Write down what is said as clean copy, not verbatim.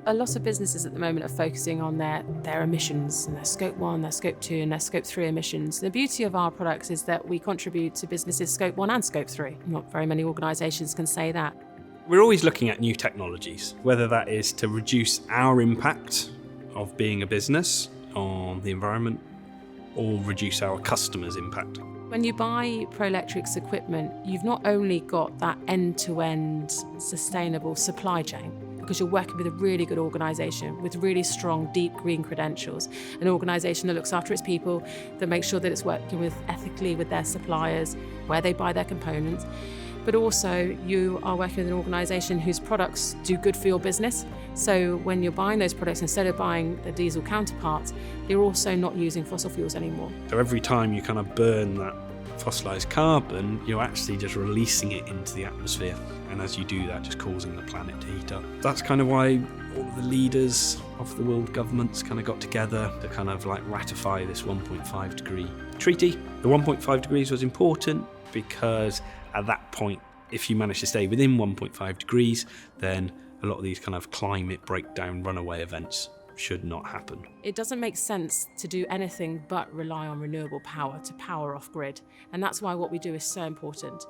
A lot of businesses at the moment are focusing on their emissions and their scope 1, their scope 2 and their scope 3 emissions. The beauty of our products is that we contribute to businesses scope 1 and scope 3. Not very many organisations can say that. We're always looking at new technologies, whether that is to reduce our impact of being a business on the environment or reduce our customers' impact. When you buy Prolectric's equipment, you've not only got that end-to-end sustainable supply chain, because you're working with a really good organisation with really strong, deep green credentials, an organisation that looks after its people, that makes sure that it's working ethically with their suppliers, where they buy their components. But also you are working with an organisation whose products do good for your business. So when you're buying those products, instead of buying the diesel counterparts, you're also not using fossil fuels anymore. So every time you kind of burn that fossilised carbon, you're actually just releasing it into the atmosphere. And as you do that, just causing the planet to heat up. That's kind of why all of the leaders of the world governments kind of got together to kind of like ratify this 1.5 degree treaty. The 1.5 degrees was important because at that point, if you manage to stay within 1.5 degrees, then a lot of these kind of climate breakdown runaway events should not happen. It doesn't make sense to do anything but rely on renewable power to power off grid. And that's why what we do is so important.